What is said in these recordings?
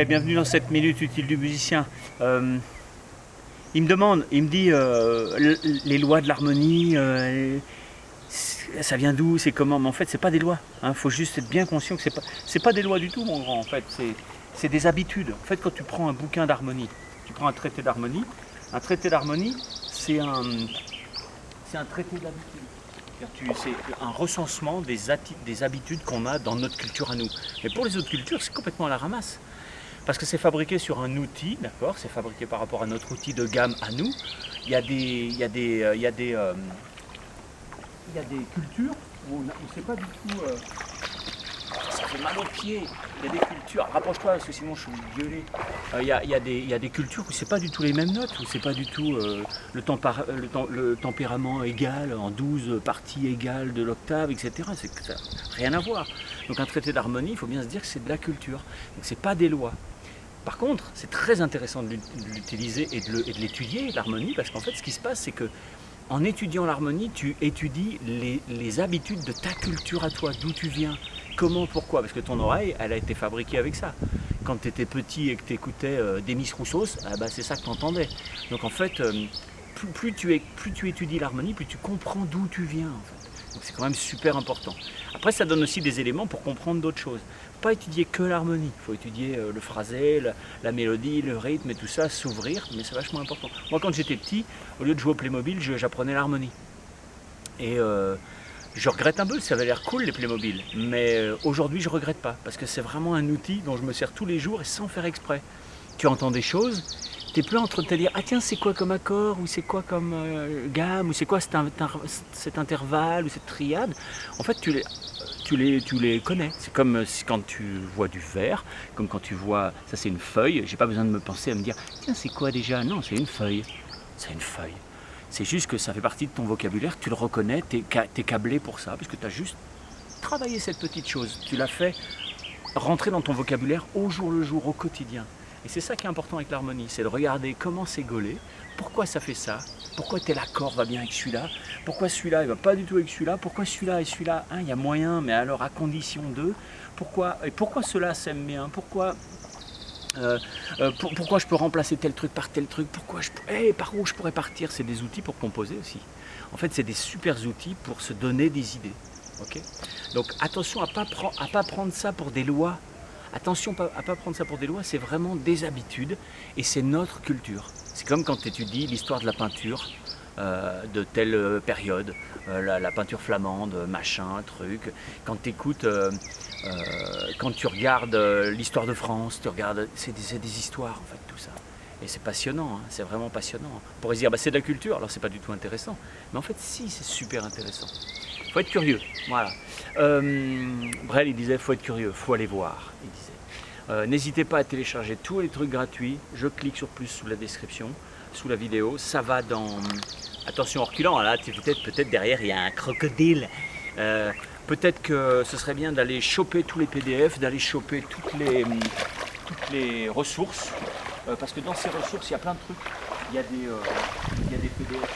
Ouais, bienvenue dans cette minute utile du musicien. Il me demande, il me dit les lois de l'harmonie, ça vient d'où, c'est comment? Mais en fait, c'est pas des lois. Faut juste être bien conscient que c'est pas des lois du tout, mon grand. En fait, c'est des habitudes. En fait, quand tu prends un bouquin d'harmonie, tu prends un traité d'harmonie. Un traité d'harmonie, c'est un traité d'habitude. C'est un recensement des habitudes qu'on a dans notre culture à nous. Mais pour les autres cultures, c'est complètement à la ramasse. Parce que c'est fabriqué sur un outil, d'accord? C'est fabriqué par rapport à notre outil de gamme à nous. Il y a des cultures où c'est pas du tout... ça fait mal aux pieds. Il y a des cultures... Rapproche-toi parce que sinon je suis violé. Il y a des cultures où c'est pas du tout les mêmes notes, où c'est pas du tout le tempérament égal, en 12 parties égales de l'octave, etc. Ça n'a rien à voir. Donc un traité d'harmonie, il faut bien se dire que c'est de la culture. Donc c'est pas des lois. Par contre, c'est très intéressant de l'utiliser et de l'étudier, l'harmonie, parce qu'en fait, ce qui se passe, c'est que en étudiant l'harmonie, tu étudies les habitudes de ta culture à toi, d'où tu viens, comment, pourquoi, parce que ton oreille, elle a été fabriquée avec ça. Quand tu étais petit et que tu écoutais Demis Roussos, c'est ça que tu entendais. Donc en fait, plus tu étudies l'harmonie, plus tu comprends d'où tu viens, en fait. Donc c'est quand même super important. Après, ça donne aussi des éléments pour comprendre d'autres choses. Pas étudier que l'harmonie, il faut étudier le phrasé, la mélodie, le rythme et tout ça, s'ouvrir, mais c'est vachement important. Moi, quand j'étais petit, au lieu de jouer au Playmobil, j'apprenais l'harmonie. Et je regrette un peu, ça avait l'air cool les Playmobil, mais aujourd'hui je regrette pas, parce que c'est vraiment un outil dont je me sers tous les jours et sans faire exprès. Tu entends des choses, tu n'es plus en train de te dire « Ah tiens, c'est quoi comme accord, ou c'est quoi comme gamme, ou c'est quoi cet intervalle, ou cette triade ?» En fait, tu les connais. C'est comme quand tu vois du verre, comme quand tu vois, ça c'est une feuille, j'ai pas besoin de me penser à me dire « Tiens, c'est quoi déjà ?» Non, c'est une feuille. C'est une feuille. C'est juste que ça fait partie de ton vocabulaire, tu le reconnais, tu es câblé pour ça, parce que tu as juste travaillé cette petite chose. Tu l'as fait rentrer dans ton vocabulaire au jour le jour, au quotidien. Et c'est ça qui est important avec l'harmonie, c'est de regarder comment c'est gaulé, pourquoi ça fait ça, pourquoi tel accord va bien avec celui-là, pourquoi celui-là il va pas du tout avec celui-là, pourquoi celui-là et celui-là, il y a moyen, mais alors à condition de, pourquoi cela s'aime bien, pourquoi je peux remplacer tel truc par tel truc, par où je pourrais partir, c'est des outils pour composer aussi. En fait, c'est des super outils pour se donner des idées. Okay, donc attention à ne pas prendre ça pour des lois. Attention à ne pas prendre ça pour des lois, c'est vraiment des habitudes et c'est notre culture. C'est comme quand tu étudies l'histoire de la peinture de telle période, la peinture flamande, machin, truc. Quand tu écoutes, quand tu regardes l'histoire de France, c'est des histoires en fait tout ça. Et c'est passionnant, c'est vraiment passionnant. On pourrait se dire c'est de la culture, alors c'est pas du tout intéressant. Mais en fait si, c'est super intéressant. Faut être curieux, voilà. Brel il disait faut être curieux, faut aller voir. Il disait. N'hésitez pas à télécharger tous les trucs gratuits. Je clique sur plus sous la description, sous la vidéo. Ça va dans. Attention en reculant, là peut-être derrière il y a un crocodile. Peut-être que ce serait bien d'aller choper tous les PDF, d'aller choper toutes les ressources. Parce que dans ces ressources il y a plein de trucs. Il y a des PDF.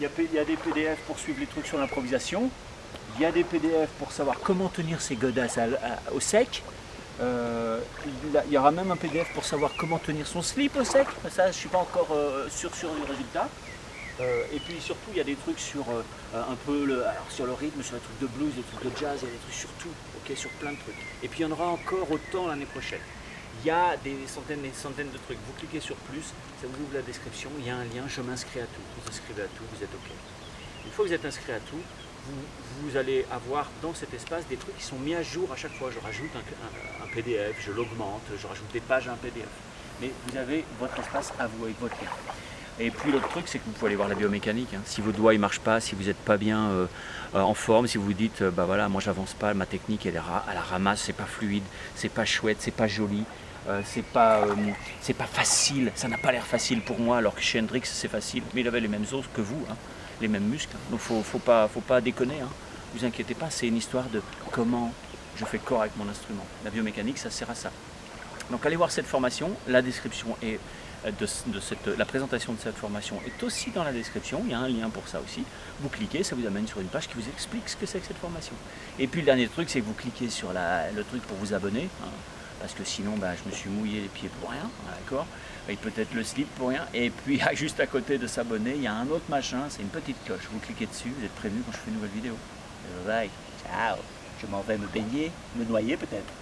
Il y a des PDF pour suivre les trucs sur l'improvisation. Il y a des PDF pour savoir comment tenir ses godasses au sec. Il y aura même un PDF pour savoir comment tenir son slip au sec. Ça, je ne suis pas encore sûr du résultat. Et puis surtout, il y a des trucs sur sur le rythme, sur les trucs de blues, les trucs de jazz, il y a des trucs sur tout, sur plein de trucs. Et puis il y en aura encore autant l'année prochaine. Il y a des centaines et des centaines de trucs. Vous cliquez sur plus, ça vous ouvre la description, il y a un lien, je m'inscris à tout. Vous inscrivez à tout, vous êtes OK. Une fois que vous êtes inscrit à tout, vous allez avoir dans cet espace des trucs qui sont mis à jour à chaque fois. Je rajoute un PDF, je l'augmente, je rajoute des pages à un PDF. Mais vous avez votre espace à vous avec votre lien. Et puis l'autre truc, c'est que vous pouvez aller voir la biomécanique. Si vos doigts ne marchent pas, si vous n'êtes pas bien en forme, si vous vous dites voilà, moi j'avance pas, ma technique elle la ramasse, c'est pas fluide, c'est pas chouette, c'est pas joli. C'est pas facile, ça n'a pas l'air facile pour moi, alors que chez Hendrix c'est facile, mais il avait les mêmes os que vous, les mêmes muscles, donc faut pas déconner, vous inquiétez pas, c'est une histoire de comment je fais corps avec mon instrument. La biomécanique ça sert à ça. Donc allez voir cette formation, la description est la présentation de cette formation est aussi dans la description, il y a un lien pour ça aussi. Vous cliquez, ça vous amène sur une page qui vous explique ce que c'est que cette formation. Et puis le dernier truc, c'est que vous cliquez sur le truc pour vous abonner, hein, parce que sinon je me suis mouillé les pieds pour rien, d'accord, et peut-être le slip pour rien. Et puis juste à côté de s'abonner, il y a un autre machin, c'est une petite cloche. Vous cliquez dessus, vous êtes prévenu quand je fais une nouvelle vidéo. Bye, ciao, je m'en vais me baigner, me noyer peut-être.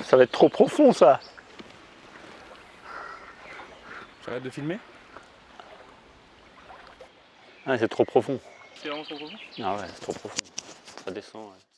Ça va être trop profond ça. J'arrête de filmer? Ah, c'est trop profond. C'est vraiment trop profond? Ah ouais, c'est trop profond. Ça descend. Ouais.